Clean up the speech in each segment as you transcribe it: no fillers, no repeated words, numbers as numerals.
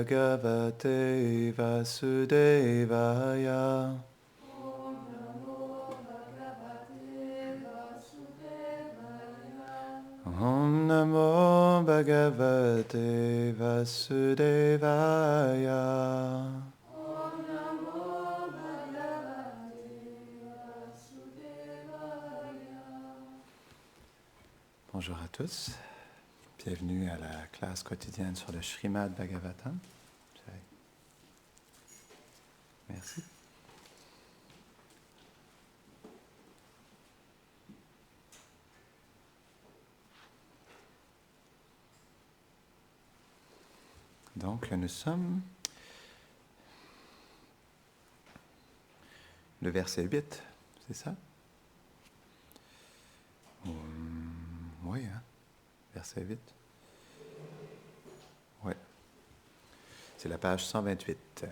Bhagavate Vasudevaya. Om Namo Bhagavate Vasudevaya. Bonjour à tous. Bienvenue à la classe quotidienne sur le Srimad Bhagavatam. Merci. Donc, nous sommes le verset 8, c'est ça? Oui, hein? Verset 8. Oui. C'est la page 128.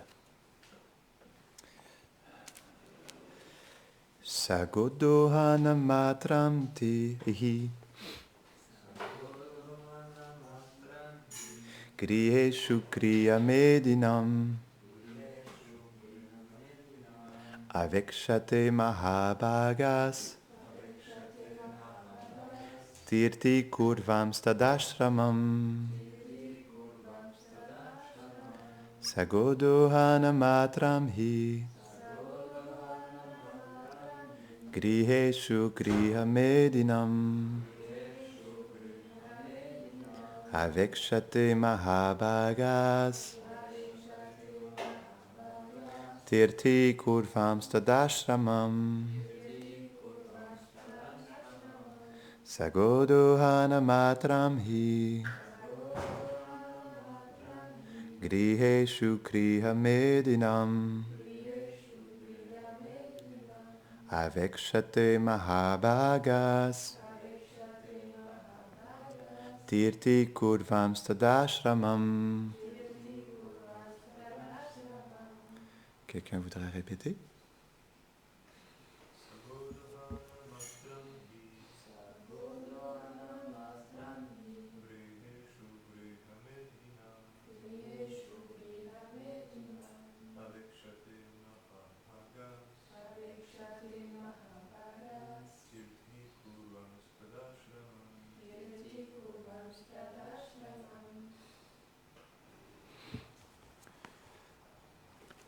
Sagodohana matram tihi griheshu kriya medinam avekshate mahabhagas tirti kurvam stadashramam sagodohana matram hi griheshu kriya medinam avekshate mahabhagas tirti kurvam stadashramam sagodohana matram hi griheshu kriya medinam avekshate mahabhagas tirti kurvam stadashramam. Quelqu'un voudrait répéter?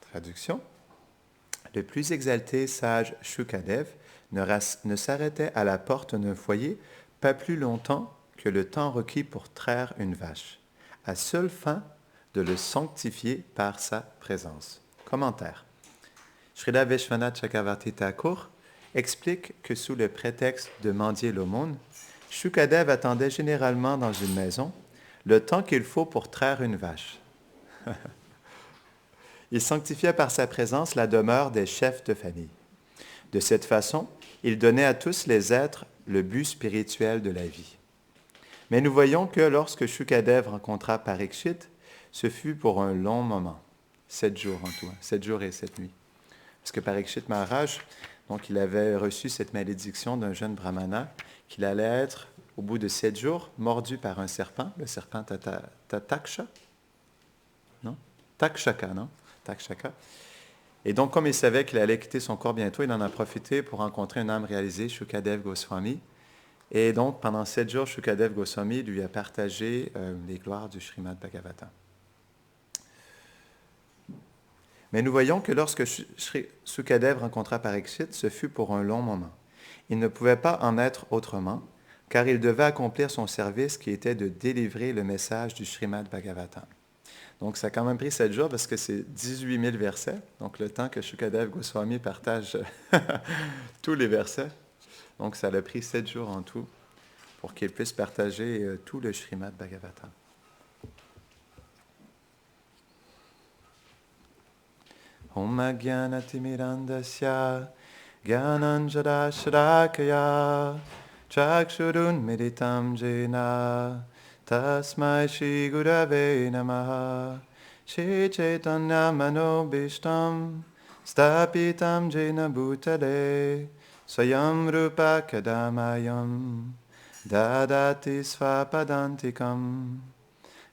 Traduction. Le plus exalté sage Shukadev ne s'arrêtait à la porte d'un foyer pas plus longtemps que le temps requis pour traire une vache, à seule fin de le sanctifier par sa présence. Commentaire. Srila Vishwanath Chakravarti Thakur explique que sous le prétexte de mendier l'aumône, Shukadev attendait généralement dans une maison le temps qu'il faut pour traire une vache. Il sanctifiait par sa présence la demeure des chefs de famille. De cette façon, il donnait à tous les êtres le but spirituel de la vie. Mais nous voyons que lorsque Shukadev rencontra Parikshit, ce fut pour un long moment, 7 jours en tout, 7 jours et 7 nuits. Parce que Parikshit Maharaj, donc il avait reçu cette malédiction d'un jeune brahmana qu'il allait être, au bout de 7 jours, mordu par un serpent, le serpent Taksha, non? Takshaka, non? Takshaka. Et donc, comme il savait qu'il allait quitter son corps bientôt, il en a profité pour rencontrer une âme réalisée, Shukadev Goswami. Et donc, pendant 7 jours, Shukadev Goswami lui a partagé les gloires du Srimad Bhagavatam. Mais nous voyons que lorsque Shukadev rencontra Parikshit, ce fut pour un long moment. Il ne pouvait pas en être autrement, car il devait accomplir son service qui était de délivrer le message du Srimad Bhagavatam. Donc, ça a quand même pris 7 jours parce que c'est 18 000 versets. Donc, le temps que Shukadev Goswami partage tous les versets. Donc, ça a pris 7 jours en tout pour qu'il puisse partager tout le Srimad Bhagavatam. Om Agyanatimirandasya Gyananjara Shrakaya Chakshurun Meditam Jena Tasmai Shri Gurave Namaha Shri Chaitanya Manobishtam Stapitam Jena Bhutale Swayam Rupa Kadamayam Dadati Svapadantikam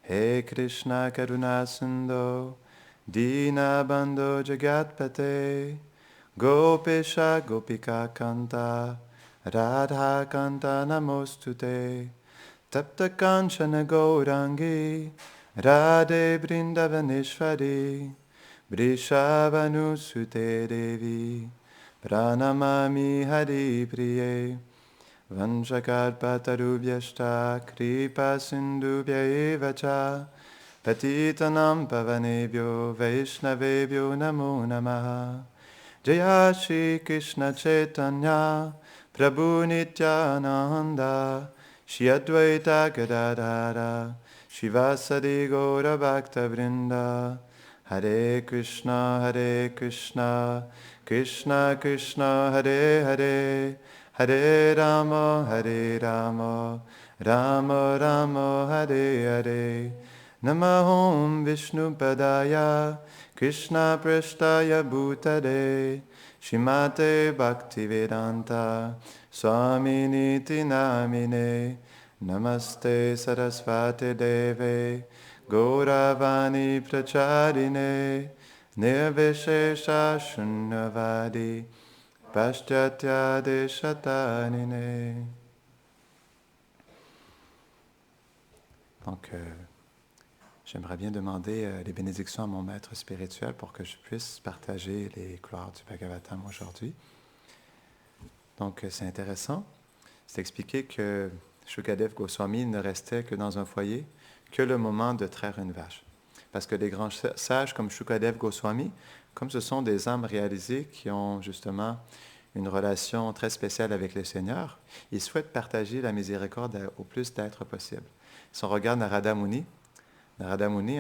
He Krishna Karuna Sindhu Dinabandho Jagatpate Gopesha Gopika Kanta Radha Kanta Namostute Tapta Kanchana Gaurangi Radhe Brindavaneshwari Vrishabhanusute Devi Pranamami Hari Priye Vanchakalpatarubhyashta Kripa Sindhubhya Evacha Patitanam Pavanebhyo Vaishnavebhyo Namo Namaha Jaya Shri Krishna Chaitanya Prabhu Nityananda Shri Advaita Gadadhara Shivasadi Gaura Bhakta Vrinda Hare Krishna Krishna Krishna Hare Hare Hare Rama Rama Rama Hare Hare Namahom Vishnu Padaya Krishna Prashtaya Bhutale Shrimate Bhaktivedanta Swaminiti Namine Namaste Sarasvati Deve Gauravani Pracharine Nirvishesha Shunyavadi Paschatya Deshatanine. Donc, j'aimerais bien demander les bénédictions à mon maître spirituel pour que je puisse partager les gloires du Bhagavatam aujourd'hui. Donc, c'est intéressant. C'est expliqué que Shukadev Goswami ne restait que dans un foyer que le moment de traire une vache. Parce que les grands sages comme Shukadev Goswami, comme ce sont des âmes réalisées qui ont justement une relation très spéciale avec le Seigneur, ils souhaitent partager la miséricorde au plus d'êtres possible. Si on regarde Narada Muni,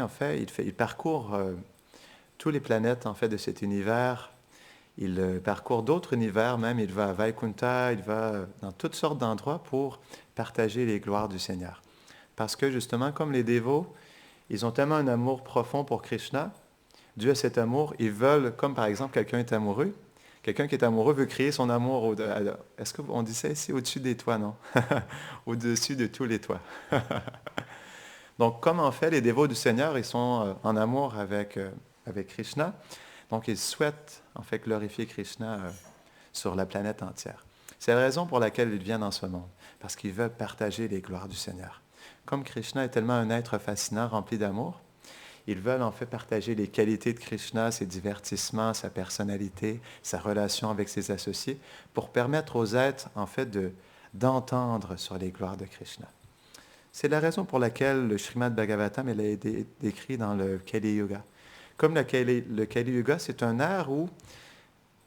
en fait, il parcourt toutes les planètes en fait, de cet univers. Il parcourt d'autres univers même. Il va à Vaikunta, il va dans toutes sortes d'endroits pour partager les gloires du Seigneur. Parce que justement, comme les dévots, ils ont tellement un amour profond pour Krishna. Dû à cet amour, ils veulent, comme par exemple quelqu'un est amoureux, quelqu'un qui est amoureux veut crier son amour. Est-ce qu'on dit ça ici au-dessus des toits, non? Au-dessus de tous les toits. Donc, comme en fait les dévots du Seigneur, ils sont en amour avec Krishna. Donc, ils souhaitent en fait glorifier Krishna sur la planète entière. C'est la raison pour laquelle ils viennent dans ce monde, parce qu'ils veulent partager les gloires du Seigneur. Comme Krishna est tellement un être fascinant, rempli d'amour, ils veulent en fait partager les qualités de Krishna, ses divertissements, sa personnalité, sa relation avec ses associés, pour permettre aux êtres en fait d'entendre sur les gloires de Krishna. C'est la raison pour laquelle le Srimad Bhagavatam a été décrit dans le Kali Yuga. Comme le Kali Yuga, c'est un ère où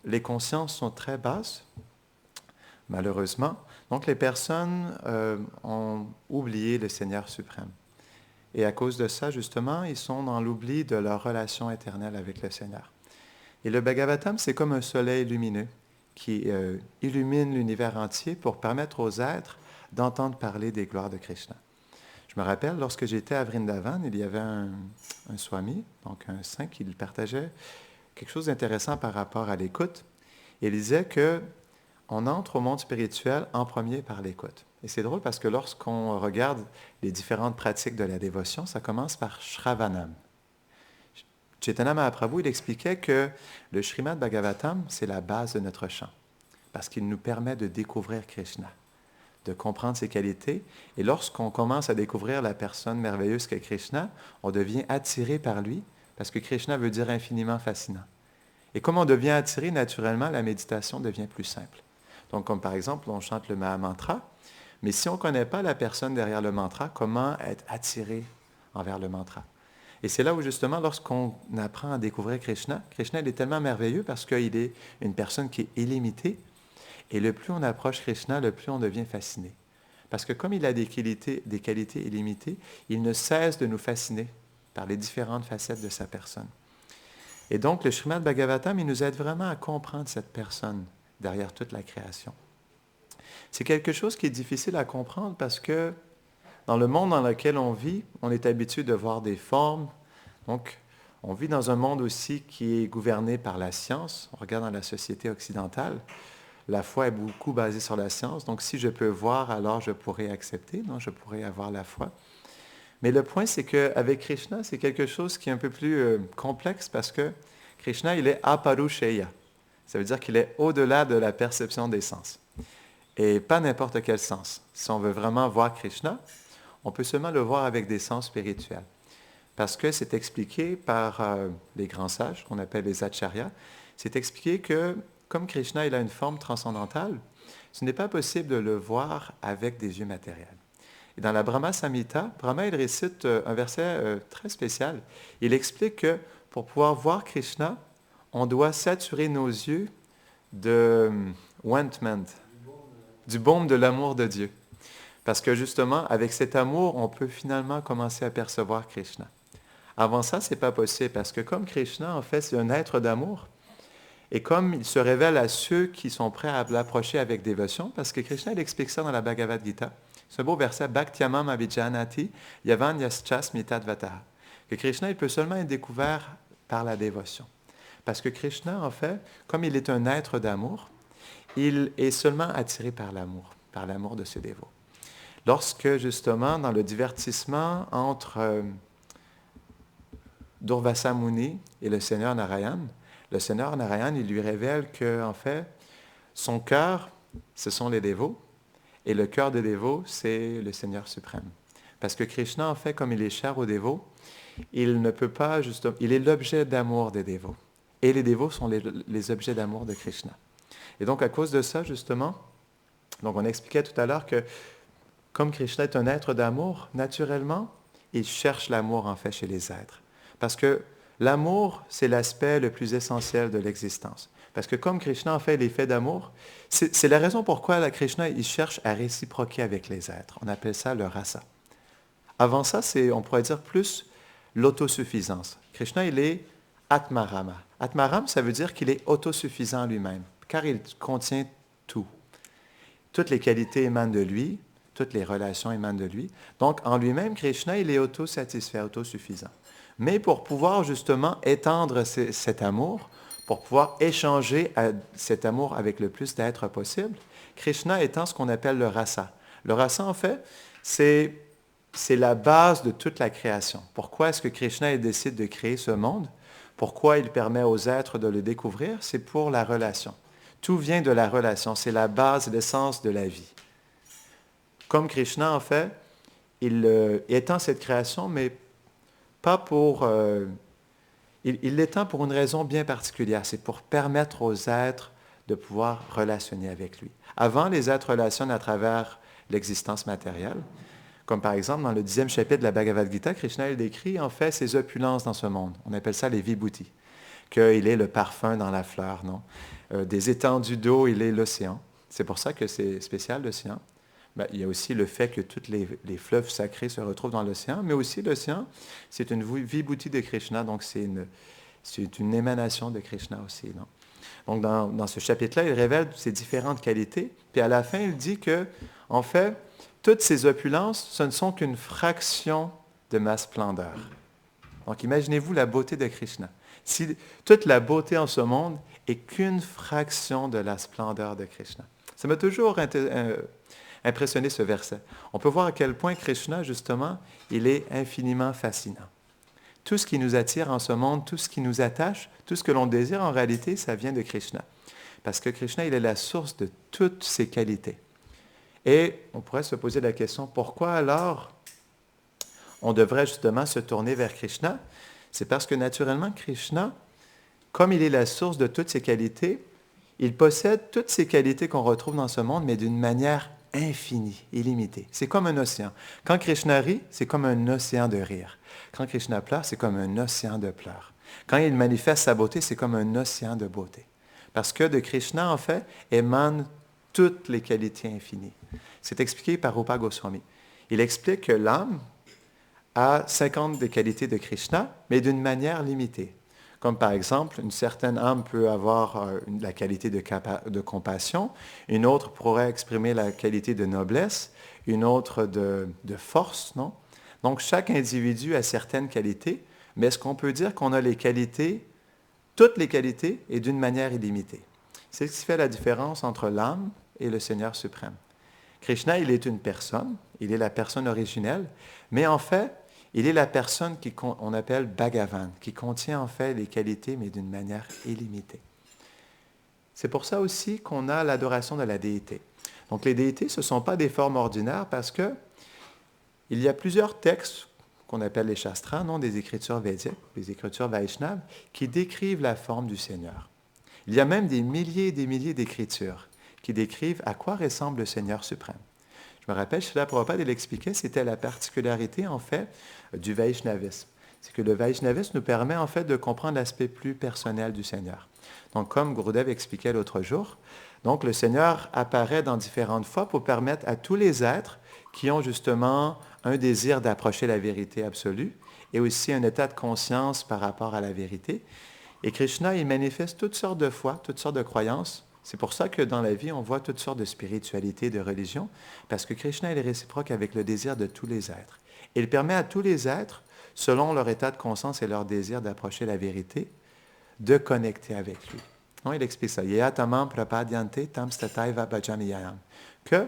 les consciences sont très basses, malheureusement. Donc les personnes ont oublié le Seigneur suprême. Et à cause de ça, justement, ils sont dans l'oubli de leur relation éternelle avec le Seigneur. Et le Bhagavatam, c'est comme un soleil lumineux qui illumine l'univers entier pour permettre aux êtres d'entendre parler des gloires de Krishna. Je me rappelle, lorsque j'étais à Vrindavan, il y avait un swami, donc un saint, qui partageait quelque chose d'intéressant par rapport à l'écoute. Il disait qu'on entre au monde spirituel en premier par l'écoute. Et c'est drôle parce que lorsqu'on regarde les différentes pratiques de la dévotion, ça commence par Shravanam. Chaitanya Mahaprabhu, il expliquait que le Srimad Bhagavatam, c'est la base de notre chant, parce qu'il nous permet de découvrir Krishna, de comprendre ses qualités. Et lorsqu'on commence à découvrir la personne merveilleuse qu'est Krishna, on devient attiré par lui, parce que Krishna veut dire infiniment fascinant. Et comme on devient attiré, naturellement, la méditation devient plus simple. Donc, comme par exemple, on chante le Mahamantra, mais si on ne connaît pas la personne derrière le mantra, comment être attiré envers le mantra? Et c'est là où, justement, lorsqu'on apprend à découvrir Krishna, Krishna, il est tellement merveilleux parce qu'il est une personne qui est illimitée. Et le plus on approche Krishna, le plus on devient fasciné. Parce que comme il a des qualités illimitées, il ne cesse de nous fasciner par les différentes facettes de sa personne. Et donc, le Srimad Bhagavatam, il nous aide vraiment à comprendre cette personne derrière toute la création. C'est quelque chose qui est difficile à comprendre parce que dans le monde dans lequel on vit, on est habitué de voir des formes. Donc, on vit dans un monde aussi qui est gouverné par la science. On regarde dans la société occidentale. La foi est beaucoup basée sur la science. Donc, si je peux voir, alors je pourrais accepter. Non, je pourrais avoir la foi. Mais le point, c'est qu'avec Krishna, c'est quelque chose qui est un peu plus complexe parce que Krishna, il est aparusheya. Ça veut dire qu'il est au-delà de la perception des sens. Et pas n'importe quel sens. Si on veut vraiment voir Krishna, on peut seulement le voir avec des sens spirituels. Parce que c'est expliqué par les grands sages, qu'on appelle les acharyas, c'est expliqué que comme Krishna il a une forme transcendantale, ce n'est pas possible de le voir avec des yeux matériels. Et dans la Brahma Samhita, Brahma il récite un verset très spécial. Il explique que pour pouvoir voir Krishna, on doit saturer nos yeux de ointment, du baume de l'amour de Dieu. Parce que justement, avec cet amour, on peut finalement commencer à percevoir Krishna. Avant ça, ce n'est pas possible, parce que comme Krishna, en fait, c'est un être d'amour, et comme il se révèle à ceux qui sont prêts à l'approcher avec dévotion, parce que Krishna, il explique ça dans la Bhagavad Gita, ce beau verset, Bhaktyamam Abhijanati, Yavan Yaschas Mitadvataha, que Krishna, il peut seulement être découvert par la dévotion. Parce que Krishna, en fait, comme il est un être d'amour, il est seulement attiré par l'amour de ses dévots. Lorsque, justement, dans le divertissement entre Durvasa Muni et le Seigneur Narayan, le Seigneur Narayan, il lui révèle que, en fait, son cœur, ce sont les dévots, et le cœur des dévots, c'est le Seigneur suprême. Parce que Krishna, en fait, comme il est cher aux dévots, il ne peut pas, justement, il est l'objet d'amour des dévots. Et les dévots sont les objets d'amour de Krishna. Et donc, à cause de ça, justement, donc on expliquait tout à l'heure que, comme Krishna est un être d'amour, naturellement, il cherche l'amour, en fait, chez les êtres. Parce que l'amour, c'est l'aspect le plus essentiel de l'existence. Parce que comme Krishna, en fait, il est fait d'amour, c'est la raison pourquoi Krishna, il cherche à réciproquer avec les êtres. On appelle ça le rasa. Avant ça, c'est, on pourrait dire plus l'autosuffisance. Krishna, il est Atmarama. Atmaram, ça veut dire qu'il est autosuffisant lui-même, car il contient tout. Toutes les qualités émanent de lui, toutes les relations émanent de lui. Donc, en lui-même, Krishna, il est autosatisfait, autosuffisant. Mais pour pouvoir justement étendre cet amour, pour pouvoir échanger cet amour avec le plus d'êtres possible, Krishna étant ce qu'on appelle le rasa. Le rasa, en fait, c'est la base de toute la création. Pourquoi est-ce que Krishna décide de créer ce monde? Pourquoi il permet aux êtres de le découvrir? C'est pour la relation. Tout vient de la relation. C'est la base, l'essence de la vie. Comme Krishna, en fait, il étend cette création, mais pas pour... il l'étend pour une raison bien particulière. C'est pour permettre aux êtres de pouvoir relationner avec lui. Avant, les êtres relationnent à travers l'existence matérielle. Comme par exemple, dans le 10e chapitre de la Bhagavad Gita, Krishna il décrit en fait ses opulences dans ce monde. On appelle ça les vibhutis. Qu'il est le parfum dans la fleur, non? Des étendues d'eau, il est l'océan. C'est pour ça que c'est spécial, l'océan. Ben, il y a aussi le fait que tous les fleuves sacrés se retrouvent dans l'océan, mais aussi l'océan, c'est une vibhuti de Krishna, donc c'est une émanation de Krishna aussi, non? Donc dans ce chapitre-là, il révèle ces différentes qualités, puis à la fin, il dit que, en fait, toutes ces opulences, ce ne sont qu'une fraction de ma splendeur. Donc imaginez-vous la beauté de Krishna. Si toute la beauté en ce monde est qu'une fraction de la splendeur de Krishna. Ça m'a toujours impressionné ce verset. On peut voir à quel point Krishna, justement, il est infiniment fascinant. Tout ce qui nous attire en ce monde, tout ce qui nous attache, tout ce que l'on désire, en réalité, ça vient de Krishna. Parce que Krishna, il est la source de toutes ses qualités. Et on pourrait se poser la question, pourquoi alors on devrait justement se tourner vers Krishna? C'est parce que naturellement, Krishna, comme il est la source de toutes ses qualités, il possède toutes ces qualités qu'on retrouve dans ce monde, mais d'une manière infinie, illimitée. C'est comme un océan. Quand Krishna rit, c'est comme un océan de rire. Quand Krishna pleure, c'est comme un océan de pleurs. Quand il manifeste sa beauté, c'est comme un océan de beauté. Parce que de Krishna, en fait, émanent toutes les qualités infinies. C'est expliqué par Rupa Goswami. Il explique que l'âme a 50 des qualités de Krishna, mais d'une manière limitée. Comme par exemple, une certaine âme peut avoir la qualité de compassion, une autre pourrait exprimer la qualité de noblesse, une autre de force, non? Donc chaque individu a certaines qualités, mais est-ce qu'on peut dire qu'on a les qualités, toutes les qualités, et d'une manière illimitée? C'est ce qui fait la différence entre l'âme et le Seigneur suprême. Krishna, il est une personne, il est la personne originelle, mais en fait, Il est la personne qu'on appelle Bhagavan, qui contient en fait les qualités, mais d'une manière illimitée. C'est pour ça aussi qu'on a l'adoration de la déité. Donc les déités, ce ne sont pas des formes ordinaires parce que il y a plusieurs textes qu'on appelle les shastras, non, des écritures védiques, des écritures vaishnaves, qui décrivent la forme du Seigneur. Il y a même des milliers et des milliers d'écritures qui décrivent à quoi ressemble le Seigneur suprême. Je me rappelle, Srila Prabhupada, il expliquait, c'était la particularité, en fait, du Vaishnavisme. C'est que le Vaishnavisme nous permet, en fait, de comprendre l'aspect plus personnel du Seigneur. Donc, comme Gurudev expliquait l'autre jour, donc le Seigneur apparaît dans différentes fois pour permettre à tous les êtres qui ont justement un désir d'approcher la vérité absolue et aussi un état de conscience par rapport à la vérité. Et Krishna, il manifeste toutes sortes de foi, toutes sortes de croyances. C'est pour ça que dans la vie, on voit toutes sortes de spiritualités, de religions, parce que Krishna il est réciproque avec le désir de tous les êtres. Et il permet à tous les êtres, selon leur état de conscience et leur désir d'approcher la vérité, de connecter avec lui. Non, il explique ça. Yeyatamam prapadyante tam stataiva bhajamiyayam. Que,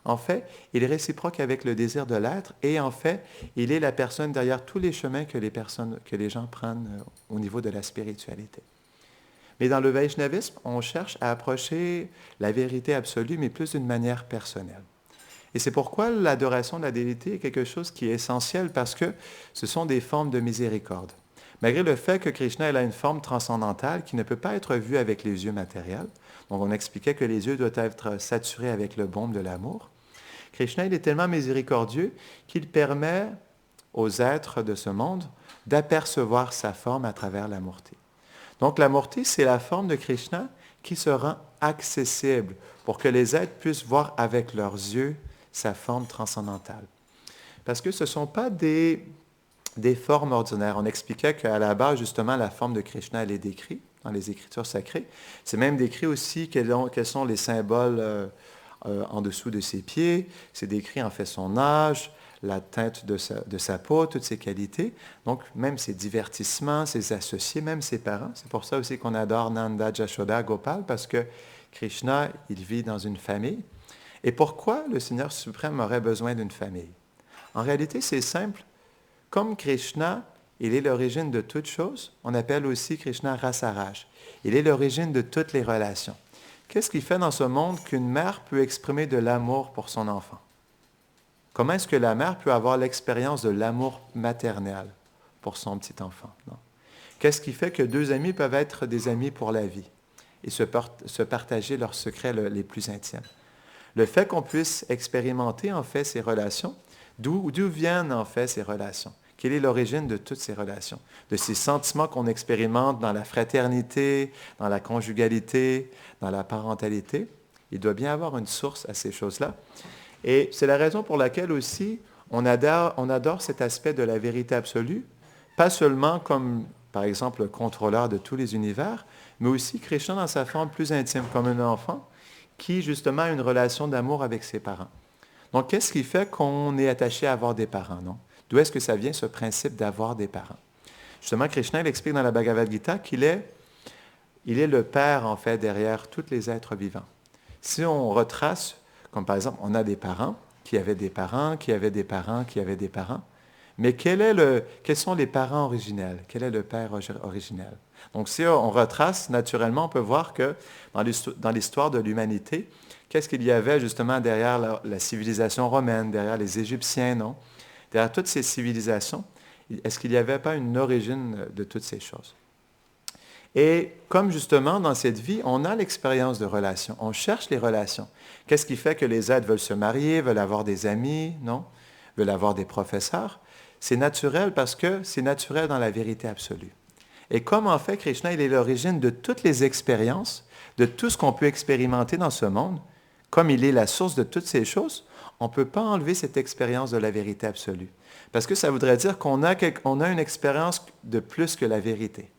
en fait, il est réciproque avec le désir de l'être et en fait, il est la personne derrière tous les chemins que les gens prennent au niveau de la spiritualité. Mais dans le Vaishnavisme, on cherche à approcher la vérité absolue, mais plus d'une manière personnelle. Et c'est pourquoi l'adoration de la déité est quelque chose qui est essentiel parce que ce sont des formes de miséricorde. Malgré le fait que Krishna a une forme transcendantale qui ne peut pas être vue avec les yeux matériels, donc on expliquait que les yeux doivent être saturés avec le baume de l'amour, Krishna il est tellement miséricordieux qu'il permet aux êtres de ce monde d'apercevoir sa forme à travers la Murti. Donc la Murti, c'est la forme de Krishna qui se rend accessible pour que les êtres puissent voir avec leurs yeux sa forme transcendantale. Parce que ce ne sont pas des formes ordinaires. On expliquait qu'à la base, justement, la forme de Krishna, elle est décrite dans les Écritures sacrées. C'est même décrit aussi quels sont les symboles en dessous de ses pieds. C'est décrit en fait son âge, la teinte de sa peau, toutes ses qualités. Donc, même ses divertissements, ses associés, même ses parents. C'est pour ça aussi qu'on adore Nanda, Jashoda, Gopal, parce que Krishna, il vit dans une famille. Et pourquoi le Seigneur suprême aurait besoin d'une famille? En réalité, c'est simple. Comme Krishna, il est l'origine de toutes choses, on appelle aussi Krishna Rasaraj. Il est l'origine de toutes les relations. Qu'est-ce qui fait dans ce monde qu'une mère peut exprimer de l'amour pour son enfant? Comment est-ce que la mère peut avoir l'expérience de l'amour maternel pour son petit enfant? Non. Qu'est-ce qui fait que deux amis peuvent être des amis pour la vie et se partager leurs secrets les plus intimes? Le fait qu'on puisse expérimenter en fait ces relations, d'où viennent en fait ces relations? Quelle est l'origine de toutes ces relations? De ces sentiments qu'on expérimente dans la fraternité, dans la conjugalité, dans la parentalité. Il doit bien avoir une source à ces choses-là. Et c'est la raison pour laquelle aussi on adore cet aspect de la vérité absolue, pas seulement comme, par exemple, le contrôleur de tous les univers, mais aussi Krishna dans sa forme plus intime, comme un enfant qui, justement, a une relation d'amour avec ses parents. Donc, qu'est-ce qui fait qu'on est attaché à avoir des parents, non? D'où est-ce que ça vient, ce principe d'avoir des parents? Justement, Krishna, il explique dans la Bhagavad Gita qu'il est le Père, en fait, derrière tous les êtres vivants. Si on retrace, comme par exemple, on a des parents, qui avaient des parents, qui avaient des parents, qui avaient des parents, mais quels sont les parents originels? Quel est le Père originel? Donc, si on retrace, naturellement, on peut voir que dans l'histoire de l'humanité, qu'est-ce qu'il y avait justement derrière la civilisation romaine, derrière les Égyptiens, non? Derrière toutes ces civilisations, est-ce qu'il n'y avait pas une origine de toutes ces choses? Et comme justement dans cette vie, on a l'expérience de relations, on cherche les relations. Qu'est-ce qui fait que les êtres veulent se marier, veulent avoir des amis, non? Veulent avoir des professeurs? C'est naturel parce que c'est naturel dans la vérité absolue. Et comme en fait Krishna, il est l'origine de toutes les expériences, de tout ce qu'on peut expérimenter dans ce monde, comme il est la source de toutes ces choses, on ne peut pas enlever cette expérience de la vérité absolue. Parce que ça voudrait dire qu'on a une expérience de plus que la vérité.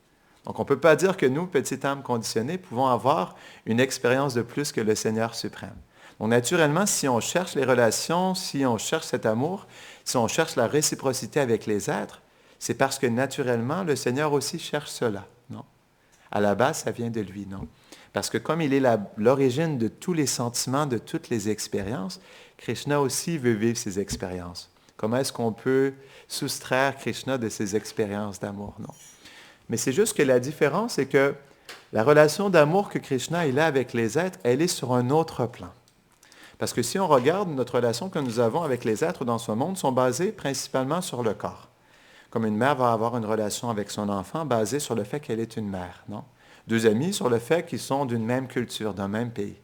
Donc on ne peut pas dire que nous, petites âmes conditionnées, pouvons avoir une expérience de plus que le Seigneur suprême. Donc naturellement, si on cherche les relations, si on cherche cet amour, si on cherche la réciprocité avec les êtres, c'est parce que naturellement, le Seigneur aussi cherche cela, non? À la base, ça vient de lui, non? Parce que comme il est l'origine de tous les sentiments, de toutes les expériences, Krishna aussi veut vivre ces expériences, Comment est-ce qu'on peut soustraire Krishna de ses expériences d'amour? Non. Mais c'est juste que la différence, c'est que la relation d'amour que Krishna il a avec les êtres, elle est sur un autre plan. Parce que si on regarde notre relation que nous avons avec les êtres dans ce monde, sont basées principalement sur le corps. Comme une mère va avoir une relation avec son enfant basée sur le fait qu'elle est une mère, non? Deux amis sur le fait qu'ils sont d'une même culture, d'un même pays.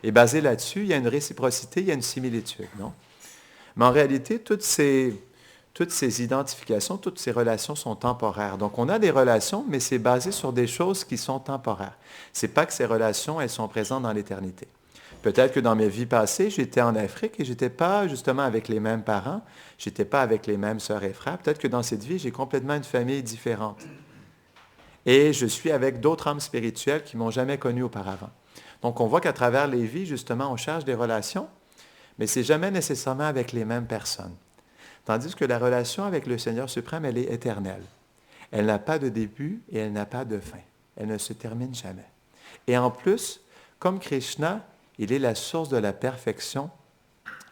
Et basé là-dessus, il y a une réciprocité, il y a une similitude, non? Mais en réalité, toutes ces identifications, toutes ces relations sont temporaires. Donc, on a des relations, mais c'est basé sur des choses qui sont temporaires. Ce n'est pas que ces relations, elles sont présentes dans l'éternité. Peut-être que dans mes vies passées, j'étais en Afrique et je n'étais pas justement avec les mêmes parents, je n'étais pas avec les mêmes sœurs et frères. Peut-être que dans cette vie, j'ai complètement une famille différente. Et je suis avec d'autres âmes spirituelles qui ne m'ont jamais connu auparavant. Donc, on voit qu'à travers les vies, justement, on cherche des relations, mais ce n'est jamais nécessairement avec les mêmes personnes. Tandis que la relation avec le Seigneur suprême, elle est éternelle. Elle n'a pas de début et elle n'a pas de fin. Elle ne se termine jamais. Et en plus, comme Krishna, il est la source de la perfection,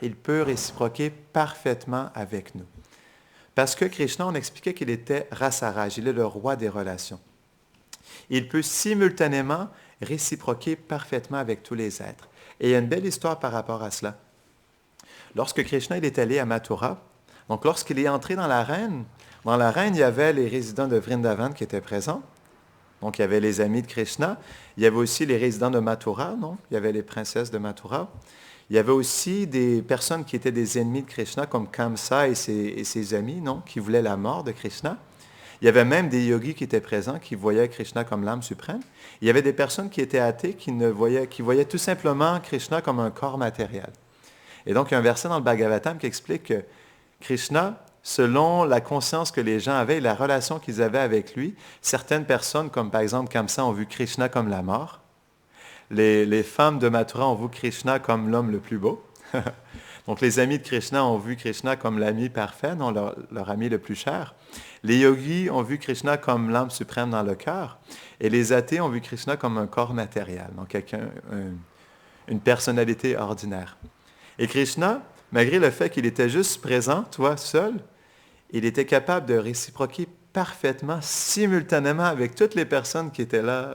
il peut réciproquer parfaitement avec nous. Parce que Krishna, on expliquait qu'il était Rasaraj, il est le roi des relations. Il peut simultanément réciproquer parfaitement avec tous les êtres. Et il y a une belle histoire par rapport à cela. Lorsque Krishna il est allé à Mathura, donc lorsqu'il est entré dans l'arène, il y avait les résidents de Vrindavan qui étaient présents. Donc, il y avait les amis de Krishna. Il y avait aussi les résidents de Mathura, non? Il y avait les princesses de Mathura. Il y avait aussi des personnes qui étaient des ennemis de Krishna, comme Kamsa et ses amis, non? Qui voulaient la mort de Krishna. Il y avait même des yogis qui étaient présents, qui voyaient Krishna comme l'âme suprême. Il y avait des personnes qui étaient athées, qui voyaient tout simplement Krishna comme un corps matériel. Et donc, il y a un verset dans le Bhagavatam qui explique que Krishna, selon la conscience que les gens avaient et la relation qu'ils avaient avec lui, certaines personnes, comme par exemple Kamsa, ont vu Krishna comme la mort. Les femmes de Mathura ont vu Krishna comme l'homme le plus beau. Donc les amis de Krishna ont vu Krishna comme l'ami parfait, non, leur ami le plus cher. Les yogis ont vu Krishna comme l'âme suprême dans le cœur. Et les athées ont vu Krishna comme un corps matériel, donc quelqu'un, une personnalité ordinaire. Et Krishna, malgré le fait qu'il était juste présent, toi, seul, il était capable de réciproquer parfaitement, simultanément avec toutes les personnes qui étaient là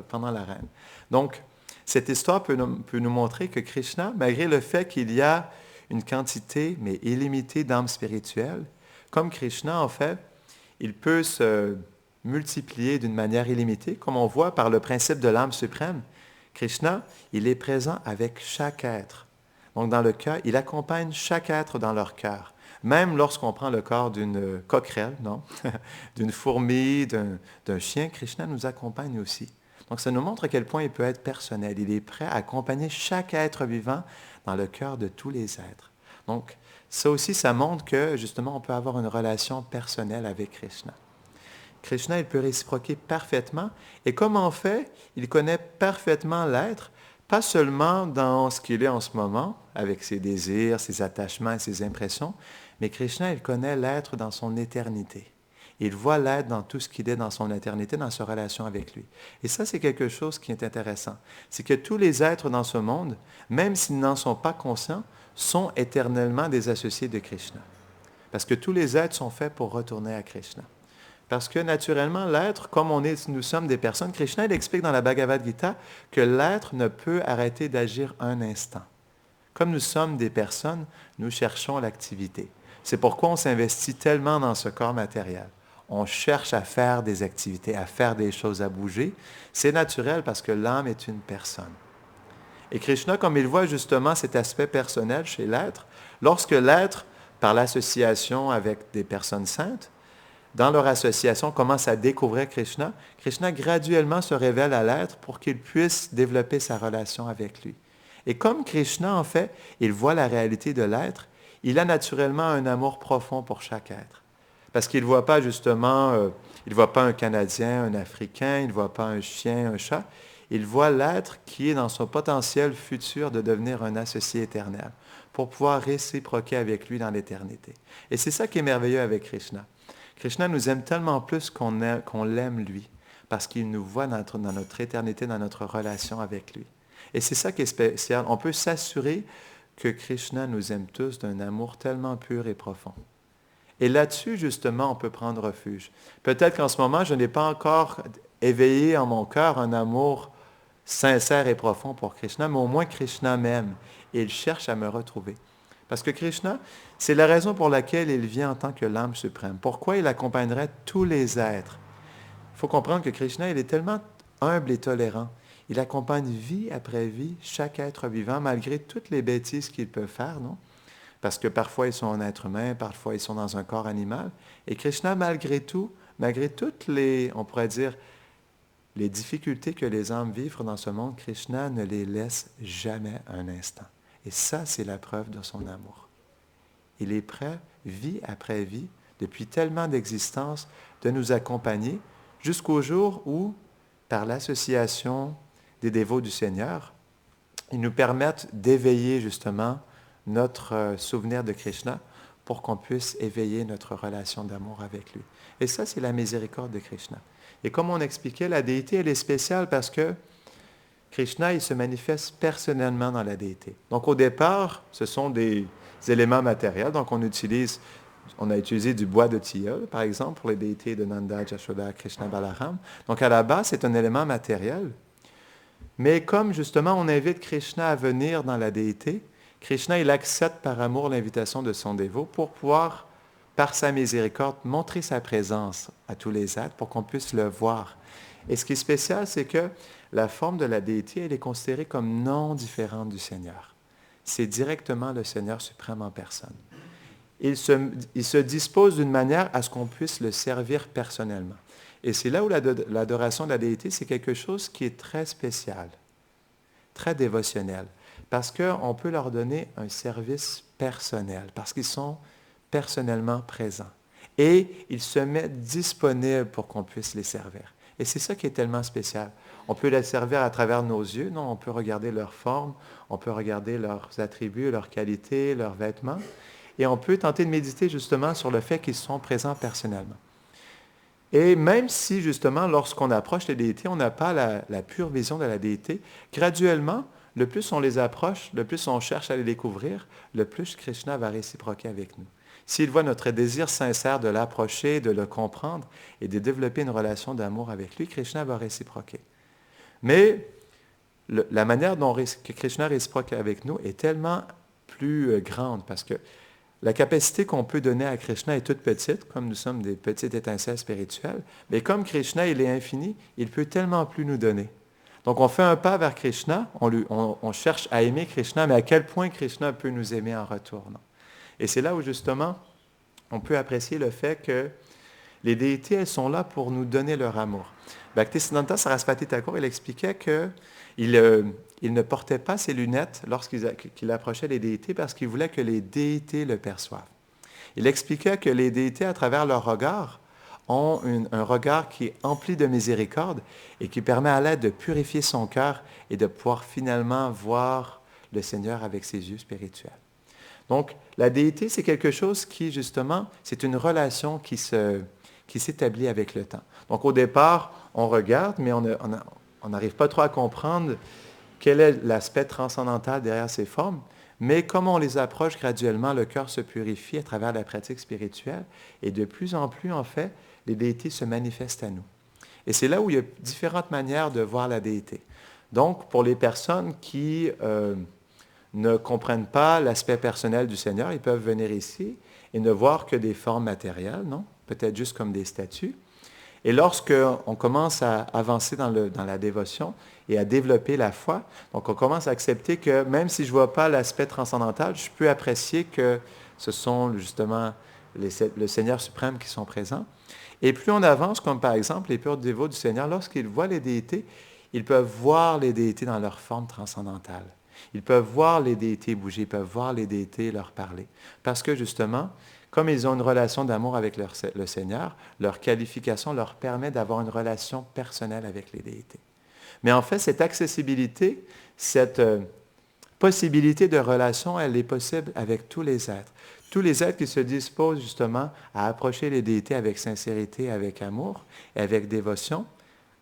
pendant l'arène. Donc, cette histoire peut nous montrer que Krishna, malgré le fait qu'il y a une quantité, mais illimitée d'âmes spirituelles, comme Krishna, en fait, il peut se multiplier d'une manière illimitée, comme on voit par le principe de l'âme suprême. Krishna, il est présent avec chaque être. Donc, dans le cœur, il accompagne chaque être dans leur cœur. Même lorsqu'on prend le corps d'une coquerelle, non? D'une fourmi, d'un chien, Krishna nous accompagne aussi. Donc, ça nous montre à quel point il peut être personnel. Il est prêt à accompagner chaque être vivant dans le cœur de tous les êtres. Donc, ça aussi, ça montre que, justement, on peut avoir une relation personnelle avec Krishna. Krishna, il peut réciproquer parfaitement. Et comme en fait, il connaît parfaitement l'être, pas seulement dans ce qu'il est en ce moment, avec ses désirs, ses attachements et ses impressions, mais Krishna, il connaît l'être dans son éternité. Il voit l'être dans tout ce qu'il est dans son éternité, dans sa relation avec lui. Et ça, c'est quelque chose qui est intéressant. C'est que tous les êtres dans ce monde, même s'ils n'en sont pas conscients, sont éternellement des associés de Krishna. Parce que tous les êtres sont faits pour retourner à Krishna. Parce que naturellement, l'être, comme nous sommes des personnes, Krishna il explique dans la Bhagavad Gita que l'être ne peut arrêter d'agir un instant. Comme nous sommes des personnes, nous cherchons l'activité. C'est pourquoi on s'investit tellement dans ce corps matériel. On cherche à faire des activités, à faire des choses, à bouger. C'est naturel parce que l'âme est une personne. Et Krishna, comme il voit justement cet aspect personnel chez l'être, lorsque l'être, par l'association avec des personnes saintes, dans leur association, commence à découvrir Krishna, Krishna graduellement se révèle à l'être pour qu'il puisse développer sa relation avec lui. Et comme Krishna, en fait, il voit la réalité de l'être, il a naturellement un amour profond pour chaque être. Parce qu'il ne voit pas justement, il ne voit pas un Canadien, un Africain, il ne voit pas un chien, un chat. Il voit l'être qui est dans son potentiel futur de devenir un associé éternel pour pouvoir réciproquer avec lui dans l'éternité. Et c'est ça qui est merveilleux avec Krishna. Krishna nous aime tellement plus qu'on l'aime lui, parce qu'il nous voit dans notre éternité, dans notre relation avec lui. Et c'est ça qui est spécial. On peut s'assurer que Krishna nous aime tous d'un amour tellement pur et profond. Et là-dessus, justement, on peut prendre refuge. Peut-être qu'en ce moment, je n'ai pas encore éveillé en mon cœur un amour sincère et profond pour Krishna, mais au moins Krishna m'aime et il cherche à me retrouver. Parce que Krishna, c'est la raison pour laquelle il vient en tant que l'âme suprême. Pourquoi il accompagnerait tous les êtres? Il faut comprendre que Krishna, il est tellement humble et tolérant. Il accompagne vie après vie chaque être vivant, malgré toutes les bêtises qu'ils peuvent faire, non? Parce que parfois ils sont un être humain, parfois ils sont dans un corps animal. Et Krishna, malgré tout, malgré toutes les, on pourrait dire, les difficultés que les âmes vivent dans ce monde, Krishna ne les laisse jamais un instant. Et ça, c'est la preuve de son amour. Il est prêt, vie après vie, depuis tellement d'existences, de nous accompagner jusqu'au jour où, par l'association des dévots du Seigneur, ils nous permettent d'éveiller justement notre souvenir de Krishna pour qu'on puisse éveiller notre relation d'amour avec lui. Et ça, c'est la miséricorde de Krishna. Et comme on expliquait, la déité, elle est spéciale parce que Krishna, il se manifeste personnellement dans la déité. Donc au départ, ce sont des éléments matériels. Donc on a utilisé du bois de tilleul, par exemple, pour les déités de Nanda, Jashoda, Krishna, Balaram. Donc à la base, c'est un élément matériel. Mais comme justement on invite Krishna à venir dans la déité, Krishna, il accepte par amour l'invitation de son dévot pour pouvoir, par sa miséricorde, montrer sa présence à tous les êtres pour qu'on puisse le voir. Et ce qui est spécial, c'est que la forme de la déité, elle est considérée comme non différente du Seigneur. C'est directement le Seigneur suprême en personne. Il se dispose d'une manière à ce qu'on puisse le servir personnellement. Et c'est là où l'adoration de la déité, c'est quelque chose qui est très spécial, très dévotionnel, parce qu'on peut leur donner un service personnel, parce qu'ils sont personnellement présents. Et ils se mettent disponibles pour qu'on puisse les servir. Et c'est ça qui est tellement spécial. On peut les servir à travers nos yeux, non? On peut regarder leur forme, on peut regarder leurs attributs, leurs qualités, leurs vêtements, et on peut tenter de méditer justement sur le fait qu'ils sont présents personnellement. Et même si, justement, lorsqu'on approche les déités, on n'a pas la pure vision de la déité, graduellement, le plus on les approche, le plus on cherche à les découvrir, le plus Krishna va réciproquer avec nous. S'il voit notre désir sincère de l'approcher, de le comprendre et de développer une relation d'amour avec lui, Krishna va réciproquer. Mais la manière dont Krishna réciproque avec nous est tellement plus grande parce que la capacité qu'on peut donner à Krishna est toute petite, comme nous sommes des petites étincelles spirituelles, mais comme Krishna, il est infini, il peut tellement plus nous donner. Donc on fait un pas vers Krishna, on cherche à aimer Krishna, mais à quel point Krishna peut nous aimer en retour, non? Et c'est là où justement, on peut apprécier le fait que les déités, elles sont là pour nous donner leur amour. Bhaktisiddhanta Sarasvati Thakur, il expliquait qu'il ne portait pas ses lunettes lorsqu'il approchait les déités parce qu'il voulait que les déités le perçoivent. Il expliquait que les déités, à travers leur regard, ont un regard qui est empli de miséricorde et qui permet à l'aide de purifier son cœur et de pouvoir finalement voir le Seigneur avec ses yeux spirituels. Donc, la déité, c'est quelque chose qui, justement, c'est une relation qui s'établit avec le temps. Donc, au départ, on regarde, mais on n'arrive pas trop à comprendre quel est l'aspect transcendantal derrière ces formes. Mais comme on les approche graduellement, le cœur se purifie à travers la pratique spirituelle et de plus en plus, en fait, les déités se manifestent à nous. Et c'est là où il y a différentes manières de voir la déité. Donc, pour les personnes qui ne comprennent pas l'aspect personnel du Seigneur, ils peuvent venir ici et ne voir que des formes matérielles, non? Peut-être juste comme des statues. Et lorsqu'on commence à avancer dans la dévotion et à développer la foi, donc on commence à accepter que même si je ne vois pas l'aspect transcendantal, je peux apprécier que ce sont justement le Seigneur suprême qui sont présents. Et plus on avance, comme par exemple les purs dévots du Seigneur, lorsqu'ils voient les déités, ils peuvent voir les déités dans leur forme transcendantale. Ils peuvent voir les déités bouger, ils peuvent voir les déités leur parler. Parce que justement, comme ils ont une relation d'amour avec le Seigneur, leur qualification leur permet d'avoir une relation personnelle avec les déités. Mais en fait, cette accessibilité, cette possibilité de relation, elle est possible avec tous les êtres. Tous les êtres qui se disposent justement à approcher les déités avec sincérité, avec amour et avec dévotion,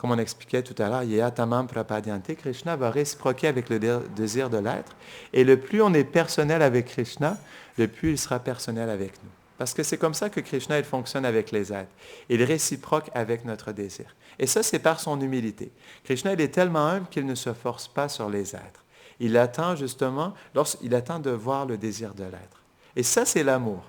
comme on expliquait tout à l'heure, Yatamam Prapadyante, Krishna va réciproquer avec le désir de l'être. Et le plus on est personnel avec Krishna, le plus il sera personnel avec nous. Parce que c'est comme ça que Krishna il fonctionne avec les êtres. Il réciproque avec notre désir. Et ça, c'est par son humilité. Krishna, il est tellement humble qu'il ne se force pas sur les êtres. Il attend justement, il attend de voir le désir de l'être. Et ça, c'est l'amour.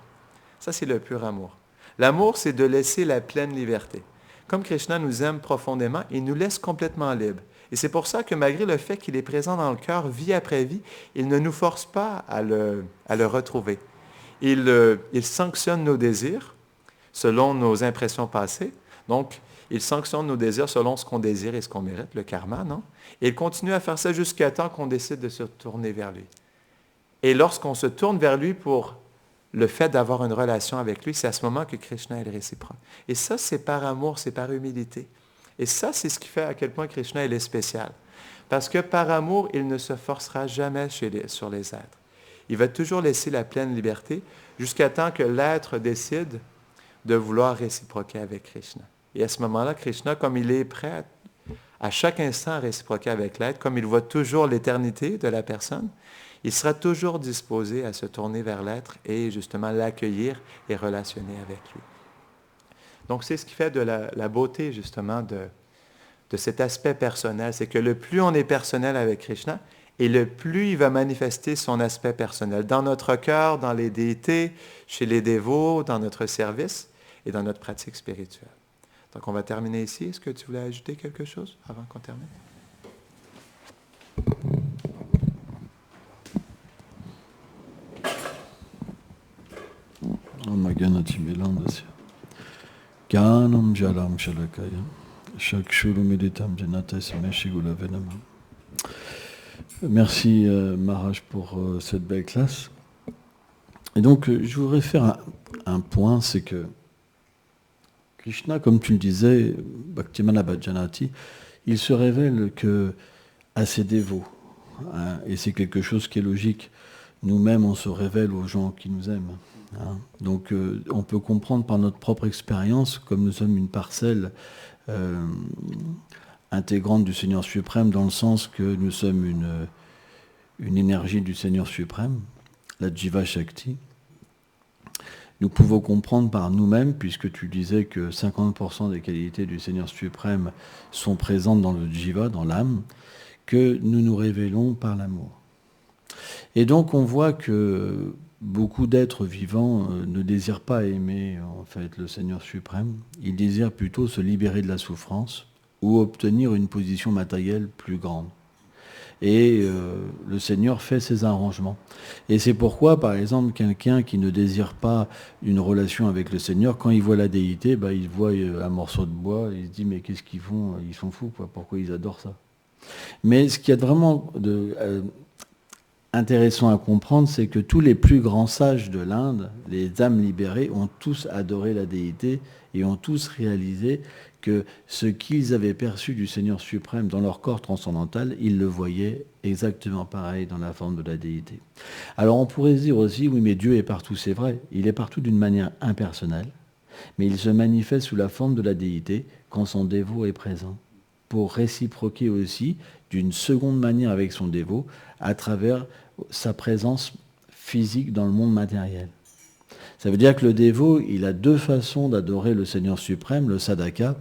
Ça, c'est le pur amour. L'amour, c'est de laisser la pleine liberté. Comme Krishna nous aime profondément, il nous laisse complètement libres. Et c'est pour ça que malgré le fait qu'il est présent dans le cœur, vie après vie, il ne nous force pas à le retrouver. Il sanctionne nos désirs selon nos impressions passées. Donc, il sanctionne nos désirs selon ce qu'on désire et ce qu'on mérite, le karma, non? Et il continue à faire ça jusqu'à temps qu'on décide de se tourner vers lui. Et lorsqu'on se tourne vers lui pour le fait d'avoir une relation avec lui, c'est à ce moment que Krishna est réciproque. Et ça, c'est par amour, c'est par humilité. Et ça, c'est ce qui fait à quel point Krishna il est spécial. Parce que par amour, il ne se forcera jamais sur les êtres. Il va toujours laisser la pleine liberté jusqu'à temps que l'être décide de vouloir réciproquer avec Krishna. Et à ce moment-là, Krishna, comme il est prêt à chaque instant à réciproquer avec l'être, comme il voit toujours l'éternité de la personne, il sera toujours disposé à se tourner vers l'être et justement l'accueillir et relationner avec lui. Donc c'est ce qui fait de la beauté justement de cet aspect personnel. C'est que le plus on est personnel avec Krishna, et le plus il va manifester son aspect personnel dans notre cœur, dans les déités, chez les dévots, dans notre service et dans notre pratique spirituelle. Donc on va terminer ici. Est-ce que tu voulais ajouter quelque chose avant qu'on termine? Gyanam jalam shalakaya Shakshurumilitam janataisame shigulavenama. Merci Maharaj pour cette belle classe. Et donc je voudrais faire un point, c'est que Krishna, comme tu le disais, Bhaktimana Bhajanati, il se révèle que à ses dévots. Hein, et c'est quelque chose qui est logique. Nous-mêmes, on se révèle aux gens qui nous aiment. Hein. Donc on peut comprendre par notre propre expérience, comme nous sommes une parcelle intégrante du Seigneur suprême, dans le sens que nous sommes une énergie du Seigneur suprême, la Jiva Shakti. Nous pouvons comprendre par nous-mêmes, puisque tu disais que 50% des qualités du Seigneur suprême sont présentes dans le Jiva, dans l'âme, que nous nous révélons par l'amour. Et donc on voit que beaucoup d'êtres vivants ne désirent pas aimer en fait le Seigneur suprême. Ils désirent plutôt se libérer de la souffrance ou obtenir une position matérielle plus grande. Et le Seigneur fait ses arrangements. Et c'est pourquoi, par exemple, quelqu'un qui ne désire pas une relation avec le Seigneur, quand il voit la déité, il voit un morceau de bois, il se dit mais qu'est-ce qu'ils font? Ils sont fous, quoi. Pourquoi ils adorent ça? Mais ce qu'il y a de vraiment intéressant à comprendre, c'est que tous les plus grands sages de l'Inde, les âmes libérées, ont tous adoré la déité et ont tous réalisé que ce qu'ils avaient perçu du Seigneur suprême dans leur corps transcendantal, ils le voyaient exactement pareil dans la forme de la déité. Alors on pourrait se dire aussi, oui mais Dieu est partout, c'est vrai, il est partout d'une manière impersonnelle, mais il se manifeste sous la forme de la déité quand son dévot est présent, pour réciproquer aussi d'une seconde manière avec son dévot à travers sa présence physique dans le monde matériel. Ça veut dire que le dévot, il a deux façons d'adorer le Seigneur suprême, le sadhaka,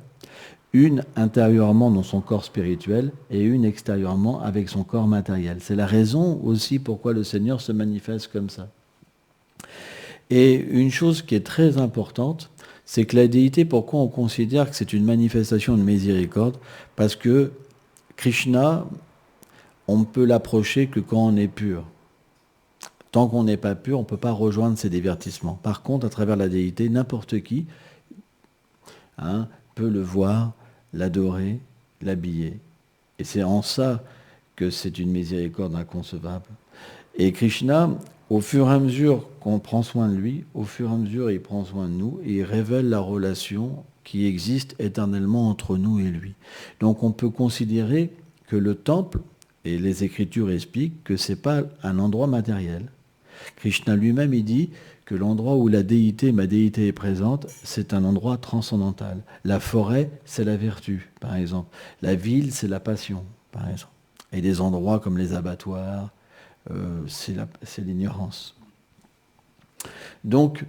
une intérieurement dans son corps spirituel et une extérieurement avec son corps matériel. C'est la raison aussi pourquoi le Seigneur se manifeste comme ça. Et une chose qui est très importante, c'est que la déité, pourquoi on considère que c'est une manifestation de miséricorde? Parce que Krishna, on ne peut l'approcher que quand on est pur. Tant qu'on n'est pas pur, on ne peut pas rejoindre ses divertissements. Par contre, à travers la déité, n'importe qui peut le voir, l'adorer, l'habiller. Et c'est en ça que c'est une miséricorde inconcevable. Et Krishna, au fur et à mesure qu'on prend soin de lui, au fur et à mesure il prend soin de nous, et il révèle la relation qui existe éternellement entre nous et lui. Donc on peut considérer que le temple, et les Écritures expliquent que ce n'est pas un endroit matériel. Krishna lui-même, il dit que l'endroit où la déité, ma déité est présente, c'est un endroit transcendantal. La forêt, c'est la vertu, par exemple. La ville, c'est la passion, par exemple. Et des endroits comme les abattoirs, c'est l'ignorance. Donc,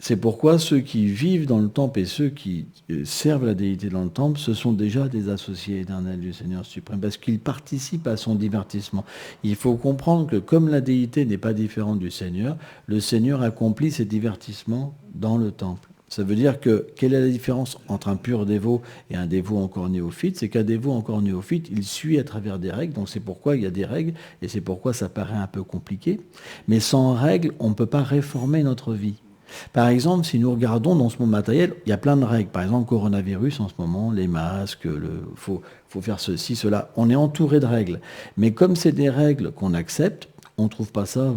c'est pourquoi ceux qui vivent dans le temple et ceux qui servent la déité dans le temple, ce sont déjà des associés éternels du Seigneur suprême, parce qu'ils participent à son divertissement. Il faut comprendre que comme la déité n'est pas différente du Seigneur, le Seigneur accomplit ses divertissements dans le temple. Ça veut dire que, quelle est la différence entre un pur dévot et un dévot encore néophyte? C'est qu'un dévot encore néophyte, il suit à travers des règles, donc c'est pourquoi il y a des règles, et c'est pourquoi ça paraît un peu compliqué. Mais sans règles, on ne peut pas réformer notre vie. Par exemple, si nous regardons dans ce monde matériel, il y a plein de règles. Par exemple, coronavirus en ce moment, les masques, faut faire ceci, cela. On est entouré de règles. Mais comme c'est des règles qu'on accepte, on ne trouve pas ça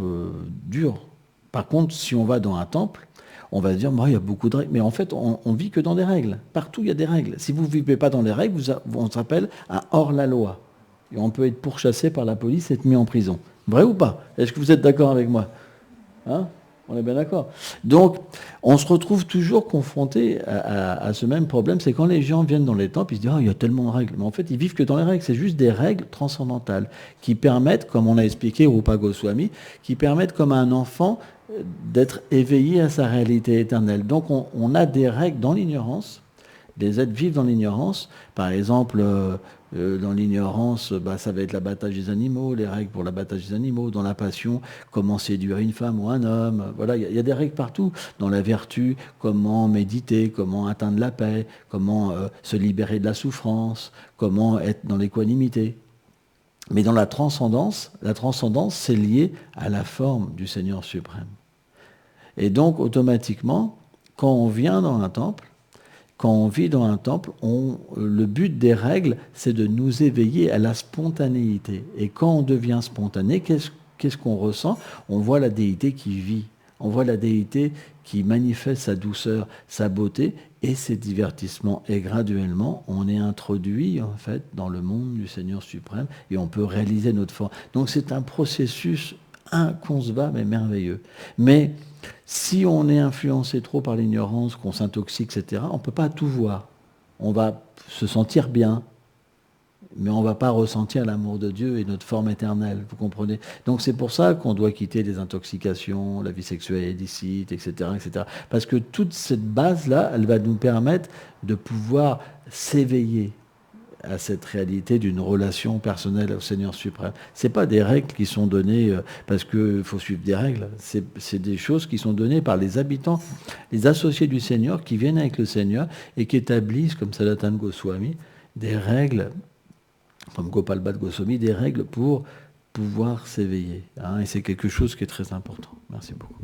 dur. Par contre, si on va dans un temple, on va se dire, il y a beaucoup de règles. Mais en fait, on ne vit que dans des règles. Partout, il y a des règles. Si vous ne vivez pas dans les règles, on s'appelle un hors-la-loi. Et on peut être pourchassé par la police et être mis en prison. Vrai ou pas? Est-ce que vous êtes d'accord avec moi? Hein? On est bien d'accord. Donc, on se retrouve toujours confronté à ce même problème. C'est quand les gens viennent dans les temples, ils se disent « il y a tellement de règles ». Mais en fait, ils vivent que dans les règles. C'est juste des règles transcendantales qui permettent, comme on a expliqué Rupa Goswami, qui permettent comme à un enfant d'être éveillé à sa réalité éternelle. Donc, on a des règles dans l'ignorance. Les êtres vivent dans l'ignorance. Par exemple, dans l'ignorance, ça va être l'abattage des animaux, les règles pour l'abattage des animaux. Dans la passion, comment séduire une femme ou un homme. Voilà, il y a des règles partout. Dans la vertu, comment méditer, comment atteindre la paix, comment se libérer de la souffrance, comment être dans l'équanimité. Mais dans la transcendance, c'est lié à la forme du Seigneur suprême. Et donc, automatiquement, quand on vient dans un temple, quand on vit dans un temple, le but des règles, c'est de nous éveiller à la spontanéité. Et quand on devient spontané, qu'est-ce qu'on ressent? On voit la déité qui vit. On voit la déité qui manifeste sa douceur, sa beauté et ses divertissements. Et graduellement, on est introduit en fait dans le monde du Seigneur suprême et on peut réaliser notre forme. Donc c'est un processus inconcevable et merveilleux. Mais si on est influencé trop par l'ignorance, qu'on s'intoxique, etc., on ne peut pas tout voir. On va se sentir bien, mais on ne va pas ressentir l'amour de Dieu et notre forme éternelle, vous comprenez? Donc c'est pour ça qu'on doit quitter les intoxications, la vie sexuelle illicite, etc., etc. Parce que toute cette base-là, elle va nous permettre de pouvoir s'éveiller à cette réalité d'une relation personnelle au Seigneur suprême. Ce n'est pas des règles qui sont données parce qu'il faut suivre des règles. C'est des choses qui sont données par les habitants, les associés du Seigneur qui viennent avec le Seigneur et qui établissent, comme Sanatana Goswami, des règles, comme Gopal Bhatt Goswami, des règles pour pouvoir s'éveiller. Et c'est quelque chose qui est très important. Merci beaucoup.